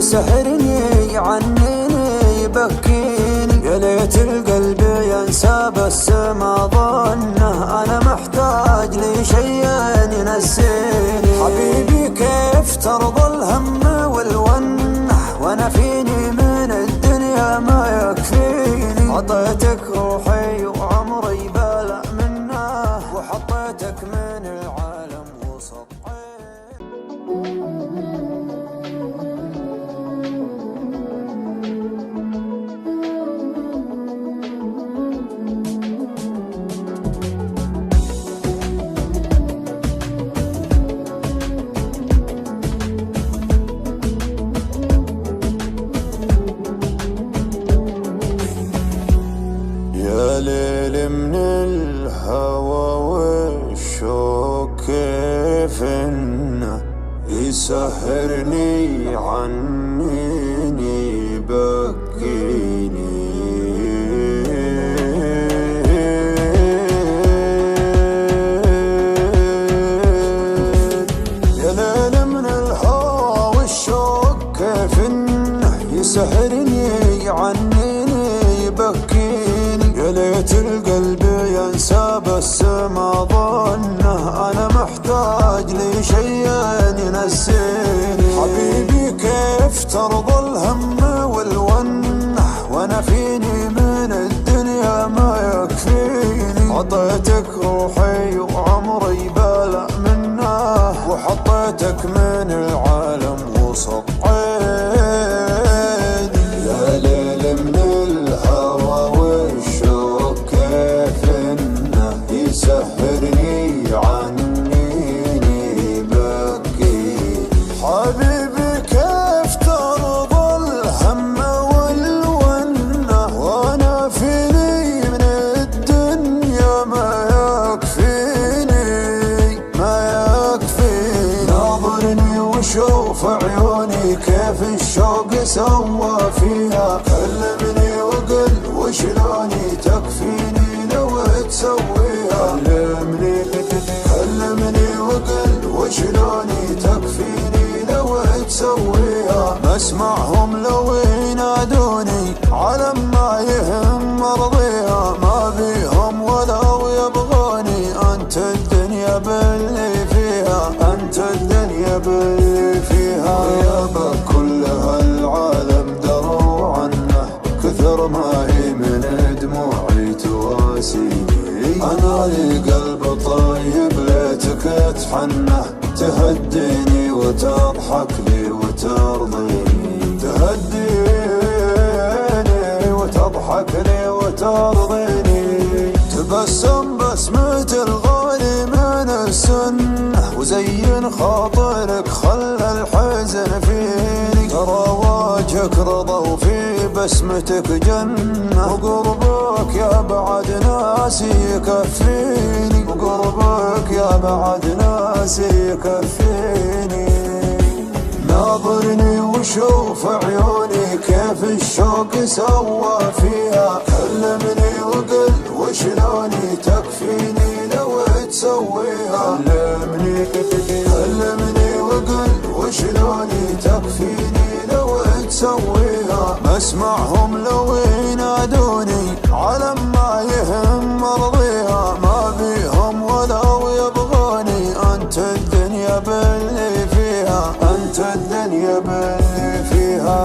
يسحرني عنيني يبكيني، يا ليت القلب ينسى بس ما ظنه، أنا محتاج لشيء ينسيني. حبيبي كيف ترضى الهم والونه، وأنا فيني من الدنيا ما يكفيني. عطيتك روحي وعمري بلا منه، وحطيتك من العالم وسطحي. يا ليل من الهوى والشوق كيف انه يسحرني عنيني يبكيني. يا ليل من الهوى والشوق كيف انه يسحرني عنيني يبكيني، يا ليت القلب ينسى بس ما ظنه، أنا محتاج لشيء ينسيني. حبيبي كيف ترضى الهم والونه، وأنا فيني من الدنيا ما يكفيني. عطيتك روحي وعمري بلا منه، وحطيتك من العالم وسط عيني. يا ليل من يسحرني عنيني بكي. حبيبي كيف ترضى الهم والونه، وانا فيني من الدنيا ما يكفيني ما يكفيني. ناظرني وشوف عيوني كيف الشوق سوى فيها، كلمني وقل وشلوني تكفيني لو تسويها. كلمني وقل وشلوني تكفيني لو تسويها. مسمعهم لو ينادوني على ما يهم مرضيها، ما بيهم ولو يبغوني. انت الدنيا باللي فيها، انت الدنيا باللي فيها. غيابك كل هالعالم دروا عنه، كثر ما هي من دموعي تواسيني. أنا لي قلب طيب ليتك تحنه، تهديني وتضحك لي وترضيني. تهديني وتضحك لي وترضيني. تبسم بسمة الغالي من السنة، وزين خاطرك خلى الحزن فيني. ترى وجهك رضا وفي بسمتك جنة، وقربك يا بعد ناسي يكفيني. وقربك يا بعد ناسي يكفيني. ناظرني وشوف عيوني كيف الشوق سوى فيها، كلمني وقل وشلوني تكفيني لو تسويها. كلمني وقل وشلوني تكفيني لو تسويها. مسمعهم لو ينادوني على ما يهم مرضيها، ما بيهم ولو يبغوني. انت الدنيا باللي فيها، انت الدنيا باللي فيها.